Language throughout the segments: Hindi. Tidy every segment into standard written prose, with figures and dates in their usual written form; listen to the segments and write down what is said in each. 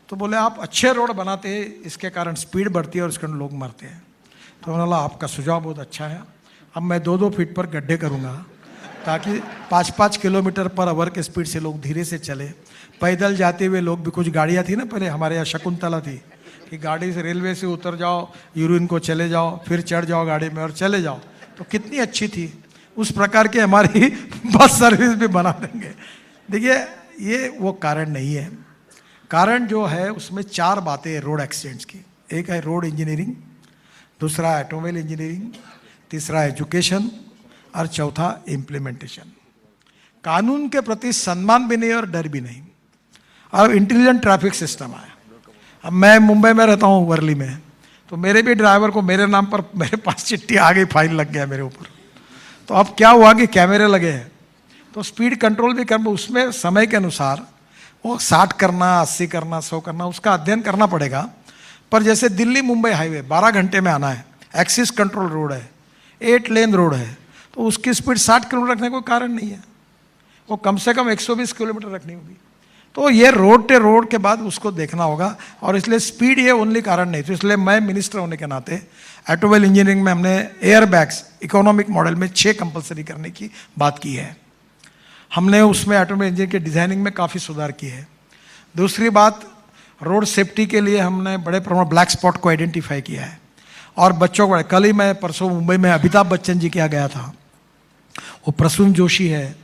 तो बोले आप अच्छे रोड बनाते हैं, इसके कारण स्पीड बढ़ती है और इसके कारण लोग मरते हैं। तो उन्होंने बोला आपका सुझाव बहुत अच्छा है, अब मैं 2-2 फीट पर गड्ढे करूँगा ताकि 5-5 किलोमीटर पर आवर के स्पीड से लोग धीरे से चले। पैदल जाते हुए लोग भी, कुछ गाड़ियाँ थी ना पहले हमारे यहाँ शकुंतला थी कि गाड़ी से रेलवे से उतर जाओ, यूरिन को चले जाओ, फिर चढ़ जाओ गाड़ी में और चले जाओ, तो कितनी अच्छी थी। उस प्रकार की हमारी बस सर्विस भी बना देंगे। देखिए ये वो कारण नहीं है। कारण जो है उसमें 4 बातें हैं रोड एक्सीडेंट्स की। एक है रोड इंजीनियरिंग, दूसरा है ऑटोमोबाइल इंजीनियरिंग, तीसरा एजुकेशन और चौथा इम्प्लीमेंटेशन। कानून के प्रति सम्मान भी नहीं और डर भी नहीं। अब इंटेलिजेंट ट्रैफिक सिस्टम आया। अब मैं मुंबई में रहता हूँ, वर्ली में, तो मेरे भी ड्राइवर को मेरे नाम पर मेरे पास चिट्ठी आ गई, फाइन लग गया मेरे ऊपर। तो अब क्या हुआ कि कैमरे लगे हैं, तो स्पीड कंट्रोल भी कर, उसमें समय के अनुसार वो 60 करना, 80 करना, 100 करना, उसका अध्ययन करना पड़ेगा। पर जैसे दिल्ली मुंबई हाईवे 12 घंटे में आना है, एक्सिस कंट्रोल रोड है, 8 लेन रोड है, तो उसकी स्पीड 60 किलोमीटर रखने का कोई कारण नहीं है, वो कम से कम 120 किलोमीटर रखनी होगी। तो ये रोड के रोड के बाद उसको देखना होगा, और इसलिए स्पीड ये ओनली कारण नहीं। तो इसलिए मैं मिनिस्टर होने के नाते ऑटोमोबाइल इंजीनियरिंग में हमने एयर बैग्स इकोनॉमिक मॉडल में 6 कंपलसरी करने की बात की है। हमने उसमें ऑटोमोबाइल इंजीनियरिंग के डिज़ाइनिंग में काफ़ी सुधार किए है। दूसरी बात, रोड सेफ्टी के लिए हमने बड़े प्रमाण ब्लैक स्पॉट को आइडेंटिफाई किया है। और बच्चों को, कल ही मैं परसों मुंबई में अमिताभ बच्चन जी के यहाँ गया था, वो प्रसून जोशी है,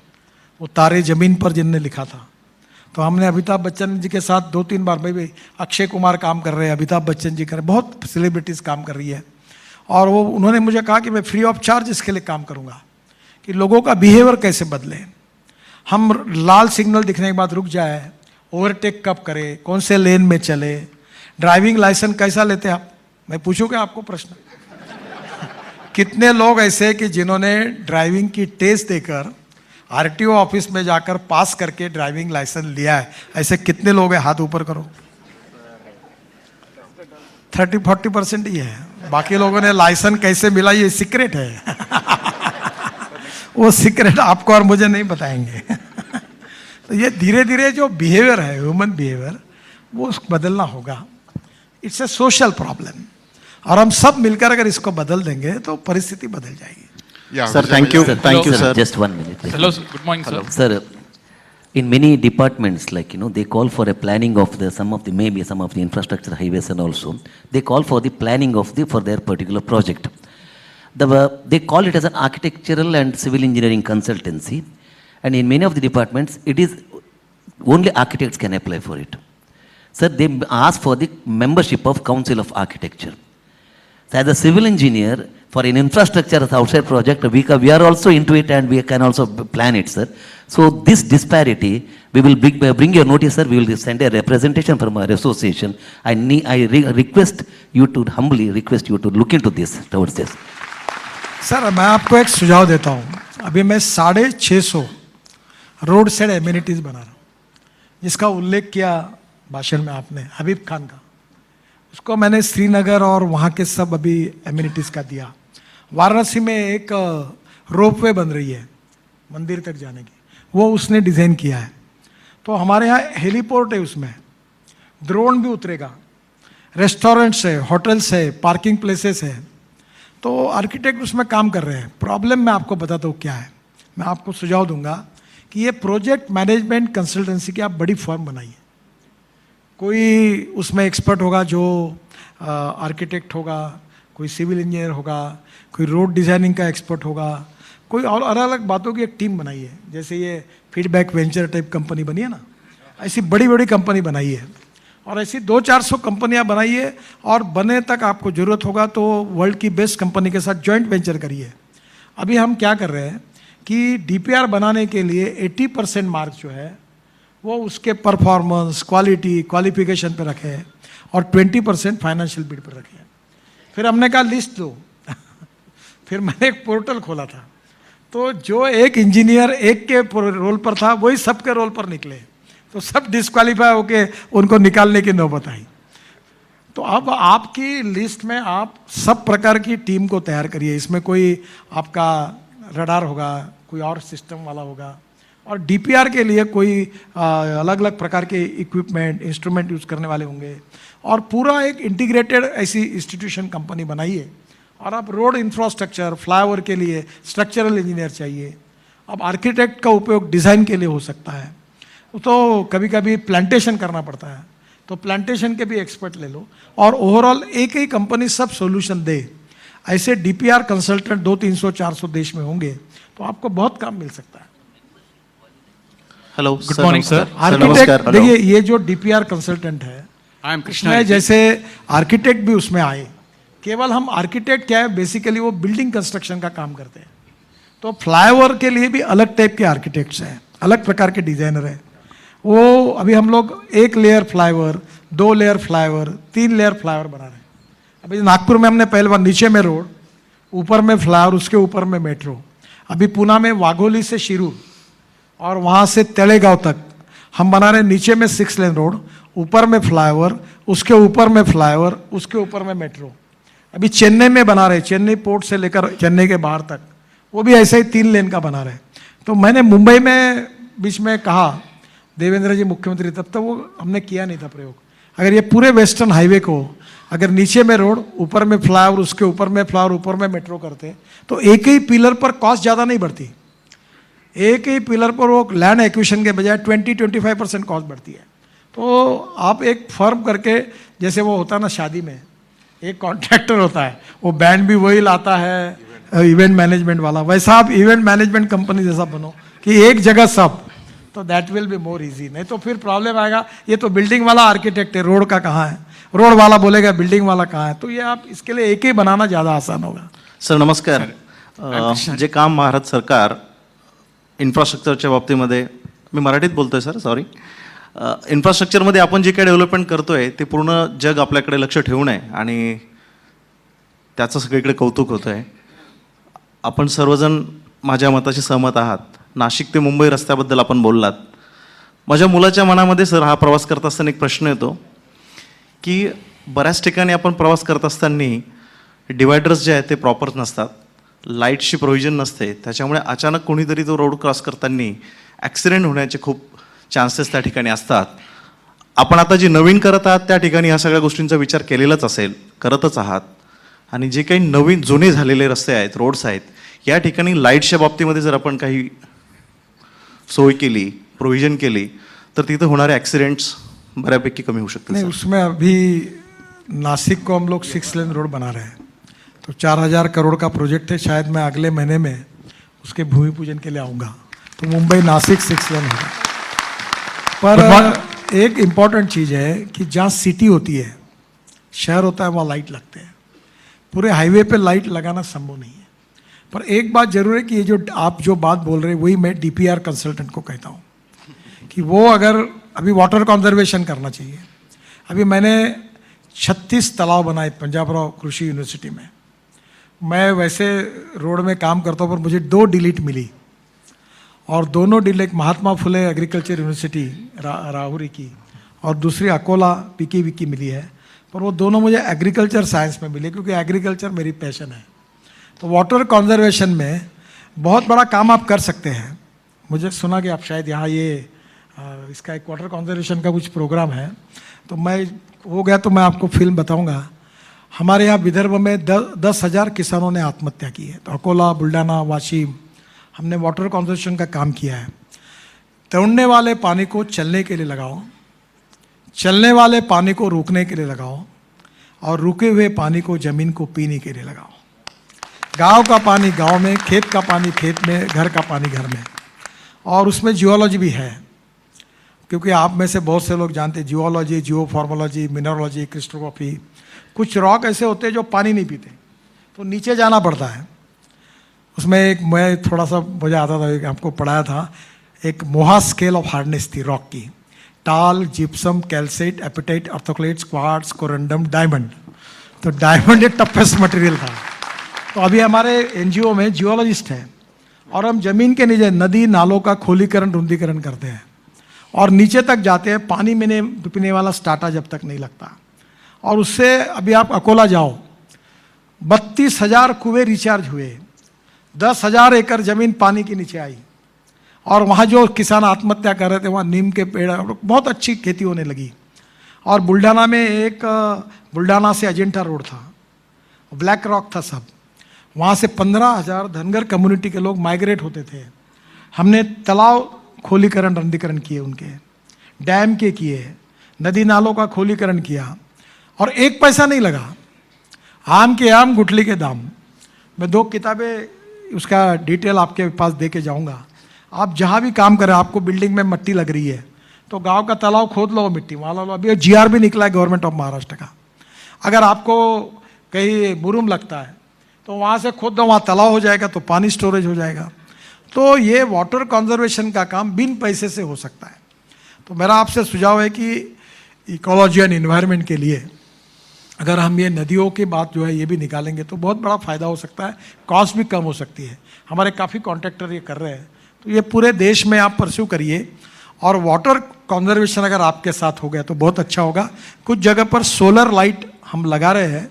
वो तारे ज़मीन पर जिनने लिखा था, तो हमने अमिताभ बच्चन जी के साथ 2-3 बार, भाई अक्षय कुमार काम कर रहे हैं, अमिताभ बच्चन जी कर रहे हैं, बहुत सेलिब्रिटीज़ काम कर रही है। और वो उन्होंने मुझे कहा कि मैं फ्री ऑफ चार्ज इसके लिए काम करूँगा कि लोगों का बिहेवियर कैसे बदले। हम लाल सिग्नल दिखने के बाद रुक जाए, ओवरटेक कब करें, कौन से लेन में चले, ड्राइविंग लाइसेंस कैसा लेते हैं आप, मैं पूछूं क्या आपको प्रश्न? कितने लोग ऐसे हैं कि जिन्होंने ड्राइविंग की टेस्ट देकर आरटीओ ऑफिस में जाकर पास करके ड्राइविंग लाइसेंस लिया है? ऐसे कितने लोग हैं, हाथ ऊपर करो। 30-40% ही है। बाकी लोगों ने लाइसेंस कैसे मिला ये सीक्रेट है। वो सीक्रेट आपको और मुझे नहीं बताएंगे। तो ये धीरे धीरे जो बिहेवियर है, ह्यूमन बिहेवियर, वो बदलना होगा। इट्स ए सोशल प्रॉब्लम, और हम सब मिलकर अगर इसको बदल देंगे तो परिस्थिति बदल जाएगी। Sir, thank you, sir. Just 1 minute, please. Hello, sir. Good morning, sir. Sir, in many departments, like, they call for a planning of some of the infrastructure highways, and also they call for the planning for their particular project. They call it as an architectural and civil engineering consultancy, and in many of the departments, it is only architects can apply for it. Sir, they ask for the membership of Council of Architecture. So as a civil engineer, for an infrastructure outside project, we are also into it, and we can also plan it, sir. So this disparity, we will bring your notice, sir. We will send a representation from our association. Humbly request you to look into this towards this. Sir, मैं आपको एक सुझाव देता हूँ। अभी मैं 650 रोड साइड एमिनिटीज़ बना रहा हूँ, जिसका उल्लेख किया भाषण में आपने हबीब खान का। उसको मैंने श्रीनगर और वहाँ के सब अभी एमिनिटीज़ का दिया। वाराणसी में एक रोपवे बन रही है मंदिर तक जाने की, वो उसने डिज़ाइन किया है। तो हमारे यहाँ हेलीपोर्ट है, उसमें ड्रोन भी उतरेगा, रेस्टोरेंट्स है, होटल्स है, पार्किंग प्लेसेस है। तो आर्किटेक्ट उसमें काम कर रहे हैं। प्रॉब्लम मैं आपको बताता हूँ क्या है। मैं आपको सुझाव दूंगा कि ये प्रोजेक्ट मैनेजमेंट कंसल्टेंसी की आप बड़ी फर्म बनाइए। कोई उसमें एक्सपर्ट होगा जो आर्किटेक्ट होगा, कोई सिविल इंजीनियर होगा, कोई रोड डिज़ाइनिंग का एक्सपर्ट होगा, कोई और अलग अलग बातों की एक टीम बनाइए। जैसे ये फीडबैक वेंचर टाइप कंपनी बनी है ना, ऐसी बड़ी बड़ी कंपनी बनाइए, और ऐसी 200-400 कंपनियां बनाइए, और बने तक आपको ज़रूरत होगा तो वर्ल्ड की बेस्ट कंपनी के साथ जॉइंट वेंचर करिए। अभी हम क्या कर रहे हैं कि डीपीआर बनाने के लिए 80% मार्क जो है वो उसके परफॉर्मेंस, क्वालिटी, क्वालिफिकेशन पे रखे हैं, और 20% फाइनेंशियल बिड पर रखे हैं। फिर हमने कहा लिस्ट दो। फिर मैंने एक पोर्टल खोला था, तो जो एक इंजीनियर एक के रोल पर था वही सबके रोल पर निकले, तो सब डिस्क्वालीफाई होके उनको निकालने की नौबत आई। तो अब आपकी लिस्ट में आप सब प्रकार की टीम को तैयार करिए। इसमें कोई आपका रडार होगा, कोई और सिस्टम वाला होगा, और डीपीआर के लिए कोई अलग अलग प्रकार के इक्विपमेंट इंस्ट्रूमेंट यूज़ करने वाले होंगे, और पूरा एक इंटीग्रेटेड ऐसी इंस्टीट्यूशन कंपनी बनाइए। और आप रोड इंफ्रास्ट्रक्चर फ्लाईओवर के लिए स्ट्रक्चरल इंजीनियर चाहिए, अब आर्किटेक्ट का उपयोग डिज़ाइन के लिए हो सकता है, तो कभी कभी प्लांटेशन करना पड़ता है, तो प्लांटेशन के भी एक्सपर्ट ले लो, और ओवरऑल एक ही कंपनी सब सॉल्यूशन दे। ऐसे डीपीआर कंसल्टेंट 200-300-400 देश में होंगे, तो आपको बहुत काम मिल सकता है। Hello good morning sir. Architect देखिए, ये जो डीपीआर कंसल्टेंट है, आई एम कृष्णा। उसमें जैसे आर्किटेक्ट भी उसमें आए। केवल हम आर्किटेक्ट क्या है, बेसिकली वो बिल्डिंग कंस्ट्रक्शन का काम करते हैं, तो फ्लाईओवर के लिए भी अलग टाइप के आर्किटेक्ट्स हैं, अलग प्रकार के डिजाइनर हैं। वो अभी हम लोग 1 layer flyover, 2 layer flyover, 3 layer flyover बना रहे हैं। अभी नागपुर में हमने पहले बार नीचे में रोड, ऊपर में फ्लाईओवर, उसके ऊपर में मेट्रो। अभी पुणे में वाघोली से शिरूर और वहाँ से तलेगांव तक हम बना रहे हैं। नीचे में 6 लेन रोड, ऊपर में फ्लाईओवर, उसके ऊपर में फ्लाईओवर, उसके ऊपर में मेट्रो। अभी चेन्नई में बना रहे, चेन्नई पोर्ट से लेकर चेन्नई के बाहर तक, वो भी ऐसे ही 3 लेन का बना रहे। तो मैंने मुंबई में बीच में कहा, देवेंद्र जी मुख्यमंत्री, तब तक वो हमने किया नहीं था प्रयोग। अगर ये पूरे वेस्टर्न हाईवे को अगर नीचे में रोड, ऊपर में फ्लाईओवर, उसके ऊपर में फ्लाईओवर, ऊपर में मेट्रो करते, तो एक ही पिलर पर कॉस्ट ज़्यादा नहीं बढ़ती। एक ही पिलर पर वो लैंड एक्विजिशन के बजाय 20-25% कॉस्ट बढ़ती है। तो आप एक फर्म करके, जैसे वो होता है ना शादी में, एक कॉन्ट्रैक्टर होता है, वो बैंड भी वही लाता है, इवेंट मैनेजमेंट वाला, वैसा आप इवेंट मैनेजमेंट कंपनी जैसा बनो कि एक जगह सब, तो that will be more easy. नहीं तो फिर प्रॉब्लम आएगा, ये तो बिल्डिंग वाला आर्किटेक्ट है, रोड का कहाँ है, रोड वाला बोलेगा बिल्डिंग वाला कहाँ है, तो ये आप इसके लिए एक ही बनाना ज़्यादा आसान होगा। सर नमस्कार. जे काम भारत सरकार इन्फ्रास्ट्रक्चरच्या बाबतीमध्ये, मी मराठीत बोलतोय सर, सॉरी, इन्फ्रास्ट्रक्चरमध्ये आपण जे काही डेव्हलपमेंट करतोय ते पूर्ण जग आपल्याकडे लक्ष ठेवून आहे आणि त्याचं सगळीकडे कौतुक होतं आहे. आपण सर्वजण माझ्या मताशी सहमत आहात. नाशिक ते मुंबई रस्त्याबद्दल आपण बोललात. माझ्या मुलाच्या मनामध्ये सर हा प्रवास करत असताना एक प्रश्न येतो की बऱ्याच ठिकाणी आपण प्रवास करत असताना डिवायडर्स जे आहेत ते प्रॉपर नसतात, लाईटची प्रोव्हिजन नसते, त्याच्यामुळे अचानक कोणीतरी तो रोड क्रॉस करताना ॲक्सिडेंट होण्याचे खूप चान्सेस त्या ठिकाणी असतात. आपण आता जी नवीन करत आहात त्या ठिकाणी ह्या सगळ्या गोष्टींचा विचार केलेलाच असेल, करतच आहात. आणि जे काही नवीन जुने झालेले रस्ते आहेत, रोड्स आहेत, या ठिकाणी लाईटच्या बाबतीमध्ये जर आपण काही सोय केली, प्रोव्हिजन केली, तर तिथे होणारे ॲक्सिडेंट्स बऱ्यापैकी कमी होऊ शकतील. नहीं, उसमें अभी नासिक को हम लोग 6 लेन रोड बना रहे हैं, तो 4000 करोड़ का प्रोजेक्ट है। शायद मैं अगले महीने में उसके भूमि पूजन के लिए आऊँगा, तो मुंबई नासिक 6 लेन होगा। पर एक इम्पॉर्टेंट चीज़ है कि जहाँ सिटी होती है, शहर होता है, वहाँ लाइट लगते हैं। पूरे हाईवे पे लाइट लगाना संभव नहीं है। पर एक बात जरूर है कि ये जो आप जो बात बोल रहे हैं, वही मैं डीपीआर कंसल्टेंट को कहता हूँ कि वो अगर अभी वाटर कंजर्वेशन करना चाहिए। अभी मैंने 36 तालाब बनाए पंजाबराव कृषि यूनिवर्सिटी में। मैं वैसे रोड में काम करता हूँ, पर मुझे 2 डिलीट मिली, और दोनों delete Mahatma Phule agriculture university Rahuri की, और दूसरी अकोला पीकी की मिली है। पर वो दोनों मुझे एग्रीकल्चर साइंस में मिले, क्योंकि एग्रीकल्चर मेरी पैशन है। तो वाटर कंजर्वेशन में बहुत बड़ा काम आप कर सकते हैं। मुझे सुना कि आप शायद यहाँ ये इसका एक वाटर कंजर्वेशन का कुछ प्रोग्राम है, तो मैं हो गया तो मैं आपको फिल्म बताऊंगा। हमारे यहाँ विदर्भ में 10,000 किसानों ने आत्महत्या की है। तो अकोला, बुल्ढाना, वाशिम, हमने वाटर कंजर्वेशन का काम किया है। तोड़ने वाले पानी को चलने के लिए लगाओ, चलने वाले पानी को रुकने के लिए लगाओ, और रुके हुए पानी को ज़मीन को पीने के लिए लगाओ। गांव का पानी गांव में, खेत का पानी खेत में, घर का पानी घर में। और उसमें जियोलॉजी भी है, क्योंकि आप में से बहुत से लोग जानते हैं जियोलॉजी, जियोफॉर्मोलॉजी, मिनरोलॉजी, क्रिस्टोग्राफी। कुछ रॉक ऐसे होते हैं जो पानी नहीं पीते, तो नीचे जाना पड़ता है। उसमें एक मैं थोड़ा सा मुझे आता था, एक आपको पढ़ाया था, एक मोहा स्केल ऑफ हार्डनेस थी रॉक की। Talc, gypsum, calcite, apatite, orthoclase, quartz, corundum, diamond. तो डायमंड एक टफेस्ट मटेरियल था। तो अभी हमारे एनजीओ में जियोलॉजिस्ट हैं, और हम ज़मीन के नीचे नदी नालों का खोलीकरण, रुंदीकरण करते हैं, और नीचे तक जाते हैं। पानी में पीने वाला स्टार्टा जब तक नहीं लगता। और उससे अभी आप अकोला जाओ, 32,000 कुएं रिचार्ज हुए, 10,000 एकड़ ज़मीन पानी के नीचे आई। और वहाँ जो किसान आत्महत्या कर रहे थे वहाँ नीम के पेड़, बहुत अच्छी खेती होने लगी। और बुल्ढाना में एक बुल्ढाना से अजिंठा रोड था, ब्लैक रॉक था सब, वहाँ से 15,000 धनगर कम्युनिटी के लोग माइग्रेट होते थे। हमने तालाब खोलीकरण रंधीकरण किए, उनके डैम के किए, नदी नालों का खोलीकरण किया, और एक पैसा नहीं लगा। आम के आम गुठली के दाम। मैं 2 किताबें उसका डिटेल आपके पास दे के जाऊँगा। आप जहाँ भी काम करें, आपको बिल्डिंग में मट्टी लग रही है तो गांव का तालाब खोद लो, मिट्टी वहाँ लो। अभी GR भी निकला है गवर्नमेंट ऑफ महाराष्ट्र का। अगर आपको कहीं मुरुम लगता है तो वहाँ से खोद दो, वहाँ तालाब हो जाएगा, तो पानी स्टोरेज हो जाएगा। तो ये वाटर कंजर्वेशन का काम बिन पैसे से हो सकता है। तो मेरा आपसे सुझाव है कि इकोलॉजी एंड इन्वायरमेंट के लिए अगर हम ये नदियों की बात जो है ये भी निकालेंगे तो बहुत बड़ा फ़ायदा हो सकता है, कॉस्ट भी कम हो सकती है। हमारे काफ़ी कॉन्ट्रैक्टर ये कर रहे हैं, तो ये पूरे देश में आप परस्यू करिए। और वाटर कंजर्वेशन अगर आपके साथ हो गया तो बहुत अच्छा होगा। कुछ जगह पर सोलर लाइट हम लगा रहे हैं,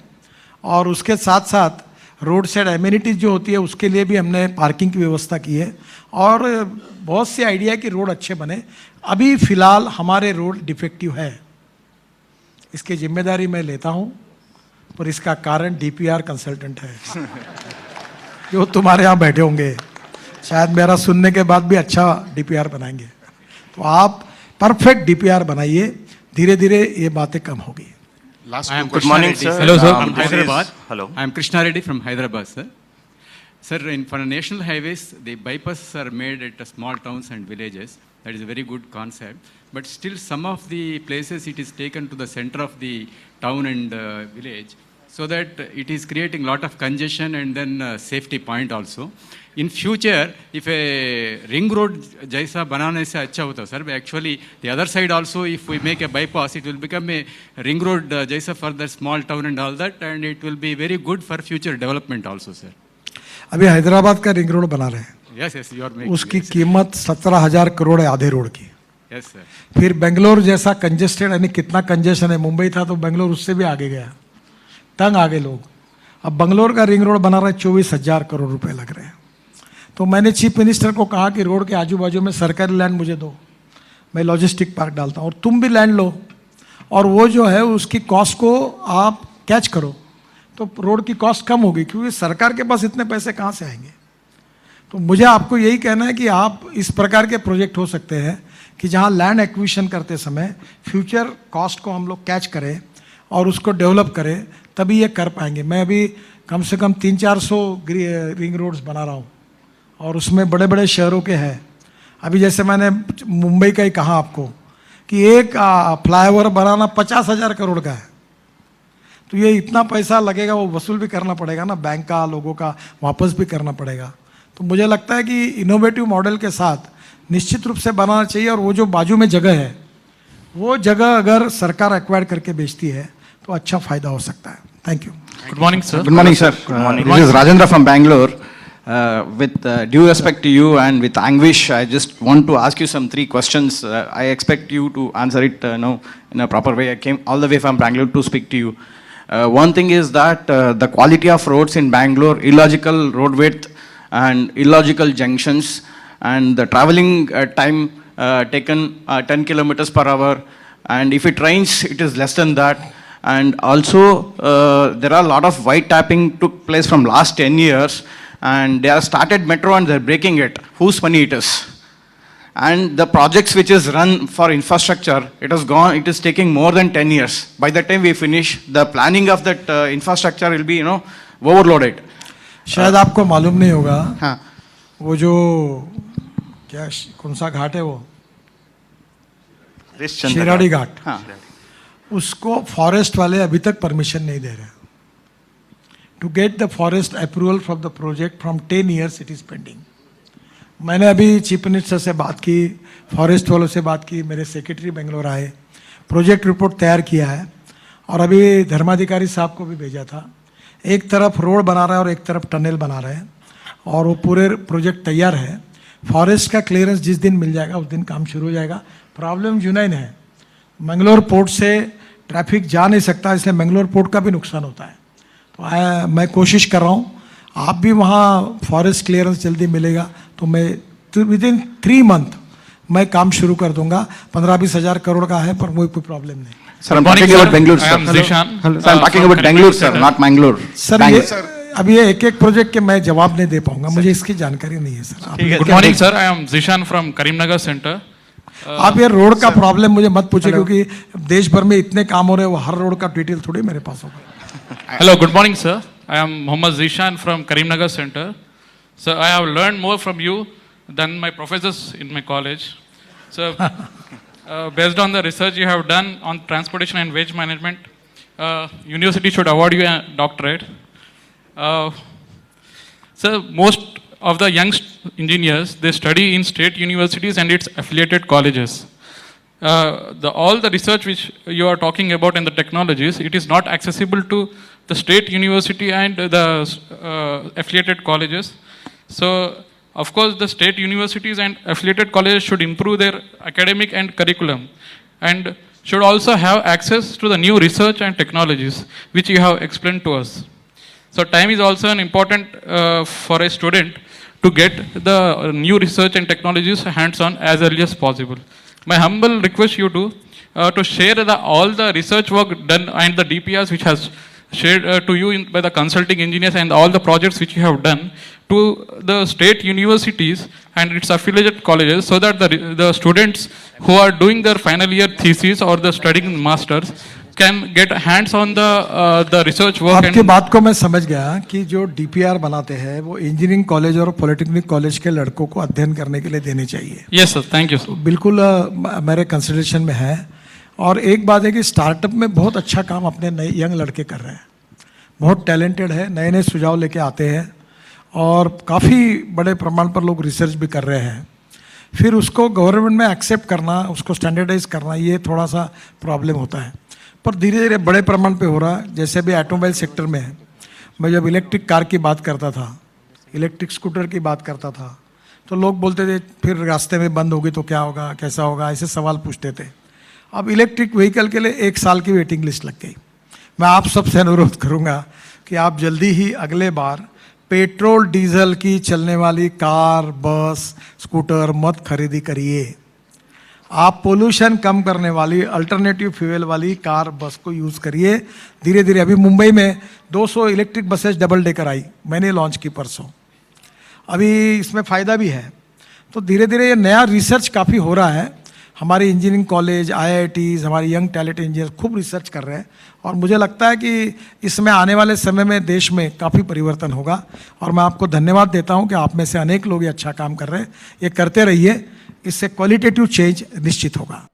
और उसके साथ साथ रोड साइड एम्यूनिटीज़ जो होती है उसके लिए भी हमने पार्किंग की व्यवस्था की है। और बहुत सी आइडिया है कि रोड अच्छे बने। अभी फ़िलहाल हमारे रोड डिफेक्टिव है, इसकी जिम्मेदारी मैं लेता हूँ, पर इसका कारण DPR कंसल्टेंट है जो तुम्हारे यहाँ बैठे होंगे, शायद मेरा सुनने के बाद भी अच्छा DPR बनाएंगे। तो आप परफेक्ट DPR बनाइए, धीरे धीरे ये बातें कम होगी। Last I am good Krishna morning, Reddy, sir. Hello, sir. From From Hyderabad. Hello. I am Krishna Reddy from Hyderabad, sir. Sir, for national highways, the bypasses are made at small towns and villages. That is a very good concept. But still, some of the places it is taken to the center of the town and village, so that it is creating a lot of congestion and then safety point also. In future, if a ring road jaisa banane se acha hota, sir, actually the other side also, if we make a bypass, it will become a ring road jaisa for the small town and all that, and it will be very good for future development also, sir. अभी हैदराबाद का रिंग रोड बना रहे हैं, Yes, yes, you are making. उसकी yes, कीमत 17,000 करोड़ है आधे रोड की। yes, sir. फिर बेंगलोर जैसा कंजेस्टेड, यानी कितना कंजेशन है, मुंबई था तो बेंगलोर उससे भी आगे गया, तंग आगे लोग। अब बेंगलोर का रिंग रोड बना रहा है, 24,000 करोड़ रुपए लग रहे हैं। तो मैंने चीफ मिनिस्टर को कहा कि रोड के आजू बाजू में सरकारी लैंड मुझे दो, मैं लॉजिस्टिक पार्क डालता हूँ, और तुम भी लैंड लो, और वो जो है उसकी कॉस्ट को आप कैच करो, तो रोड की कॉस्ट कम होगी, क्योंकि सरकार के पास इतने पैसे कहाँ से आएंगे। तो मुझे आपको यही कहना है कि आप इस प्रकार के प्रोजेक्ट हो सकते हैं कि जहाँ लैंड एक्विजिशन करते समय फ्यूचर कॉस्ट को हम लोग कैच करें और उसको डेवलप करें, तभी ये कर पाएंगे। मैं अभी कम से कम 300-400 रिंग रोड्स बना रहा हूँ, और उसमें बड़े बड़े शहरों के हैं। अभी जैसे मैंने मुंबई का ही कहा आपको कि एक फ्लाईओवर बनाना 50,000 करोड़ का है, तो ये इतना पैसा लगेगा, वो वसूल भी करना पड़ेगा ना, बैंक का, लोगों का वापस भी करना पड़ेगा। तो मुझे लगता है कि इनोवेटिव मॉडल के साथ निश्चित रूप से बनाना चाहिए। और वो जो बाजू में जगह है, वो जगह अगर सरकार एक्वायर करके बेचती है तो अच्छा फ़ायदा हो सकता है। Thank you. Good morning, sir. Good morning, sir. Good morning. This is Rajendra from Bangalore. With due respect to you and with anguish, I just want to ask you some 3 questions. I expect you to answer it in a proper way. I came all the way from Bangalore to speak to you. One thing is that the quality of roads in Bangalore, illogical road width and illogical junctions, and the traveling time taken 10 kilometers per hour, and if it rains, it is less than that. And also, there are a lot of white tapping took place from last 10 years, and they have started metro and they're breaking it. Whose money it is? And the projects which is run for infrastructure, it is taking more than 10 years. By the time we finish, the planning of that infrastructure will be, overloaded. शायद आपको मालूम नहीं होगा, हाँ, वो जो क्या कौन सा घाट है, वो शिराड़ी घाट, हाँ. उसको फॉरेस्ट वाले अभी तक परमिशन नहीं दे रहे। To get the forest approval from the project from 10 years it is pending. मैंने अभी चीफ मिनिस्टर से बात की, फॉरेस्ट वालों से बात की, मेरे सेक्रेटरी बेंगलोर आए, प्रोजेक्ट रिपोर्ट तैयार किया है, और अभी धर्माधिकारी साहब को भी भेजा था। एक तरफ रोड बना रहा है और एक तरफ टनल बना रहे हैं, और वो पूरे प्रोजेक्ट तैयार है। फॉरेस्ट का क्लियरेंस जिस दिन मिल जाएगा उस दिन काम शुरू हो जाएगा। प्रॉब्लम यूनाइन है, मंगलोर पोर्ट से ट्रैफिक जा नहीं सकता, इसलिए मंगलोर पोर्ट का भी नुकसान होता है। तो मैं कोशिश कर रहा हूँ, आप भी वहाँ फॉरेस्ट क्लियरेंस जल्दी मिलेगा तो मैं तो विदिन 3 मंथ मैं काम शुरू कर दूंगा। 15-20 हज़ार करोड़ का है, पर मुझे कोई प्रॉब्लम नहीं। Sir, I'm morning, talking about sir. Bangalore, I sir. am Zishan. Sir, I'm talking about Bangalore, sir, not Mangalore. Sir ये अब ये एक प्रोजेक्ट के मैं जवाब नहीं दे पाऊंगा, मुझे इसकी जानकारी नहीं है सर। आप Good morning, sir. I am Zishan from Karimnagar Center. आप ये रोड का प्रॉब्लम मुझे मत पूछे, क्योंकि देश भर में इतने काम हो रहे हैं, वो हर रोड का डिटेल थोड़ी मेरे पास होगा। Hello, good morning, sir. I am Mohammad Zishan from Karimnagar Center. Sir, I have learned more from you than my professors in my college. So, based on the research you have done on transportation and waste management, university should award you a doctorate. Sir, most of the young engineers, they study in state universities and its affiliated colleges. All the research which you are talking about and the technologies, it is not accessible to the state university and the affiliated colleges. So, of course, the state universities and affiliated colleges should improve their academic and curriculum, and should also have access to the new research and technologies which you have explained to us. So time is also an important for a student to get the new research and technologies hands-on as early as possible. My humble request you to share all the research work done and the DPRs which has shared to you by the consulting engineers and all the projects which you have done to the state universities and its affiliated colleges, so that the students who are doing their final year thesis or the studying masters can get hands on the research work. आपकी बात को मैं समझ गया कि जो डीपीआर बनाते हैं वो इंजीनियरिंग कॉलेज और पॉलिटेक्निक कॉलेज के लड़कों को अध्ययन करने के लिए देने चाहिए। Yes sir, thank you sir. बिल्कुल मेरे कंसिडरेशन में है। और एक बात है कि स्टार्टअप में बहुत अच्छा काम अपने नए यंग लड़के कर रहे हैं, बहुत टैलेंटेड है, नए नए सुझाव लेके आते हैं और काफ़ी बड़े प्रमाण पर लोग रिसर्च भी कर रहे हैं। फिर उसको गवर्नमेंट में एक्सेप्ट करना, उसको स्टैंडर्डाइज करना, ये थोड़ा सा प्रॉब्लम होता है, पर धीरे धीरे बड़े प्रमाण पे हो रहा है। जैसे भी ऑटोमोबाइल सेक्टर में है, मैं जब इलेक्ट्रिक कार की बात करता था, इलेक्ट्रिक स्कूटर की बात करता था, तो लोग बोलते थे फिर रास्ते में बंद होगी तो क्या होगा, कैसा होगा, ऐसे सवाल पूछते थे। अब इलेक्ट्रिक व्हीकल के लिए 1 साल की वेटिंग लिस्ट लग गई। मैं आप सबसे अनुरोध करूंगा कि आप जल्दी ही अगले बार पेट्रोल डीजल की चलने वाली कार, बस, स्कूटर मत खरीदी करिए। आप पोल्यूशन कम करने वाली अल्टरनेटिव फ्यूल वाली कार, बस को यूज़ करिए धीरे धीरे। अभी मुंबई में 200 इलेक्ट्रिक बसेस डबल डेकर आई, मैंने लॉन्च की परसों। अभी इसमें फ़ायदा भी है, तो धीरे धीरे ये नया रिसर्च काफ़ी हो रहा है। हमारे इंजीनियरिंग कॉलेज, IITs, हमारे यंग टैलेंट इंजीनियर खूब रिसर्च कर रहे हैं और मुझे लगता है कि इसमें आने वाले समय में देश में काफ़ी परिवर्तन होगा। और मैं आपको धन्यवाद देता हूं कि आप में से अनेक लोग ये अच्छा काम कर रहे हैं। ये करते रहिए, इससे क्वालिटेटिव चेंज निश्चित होगा।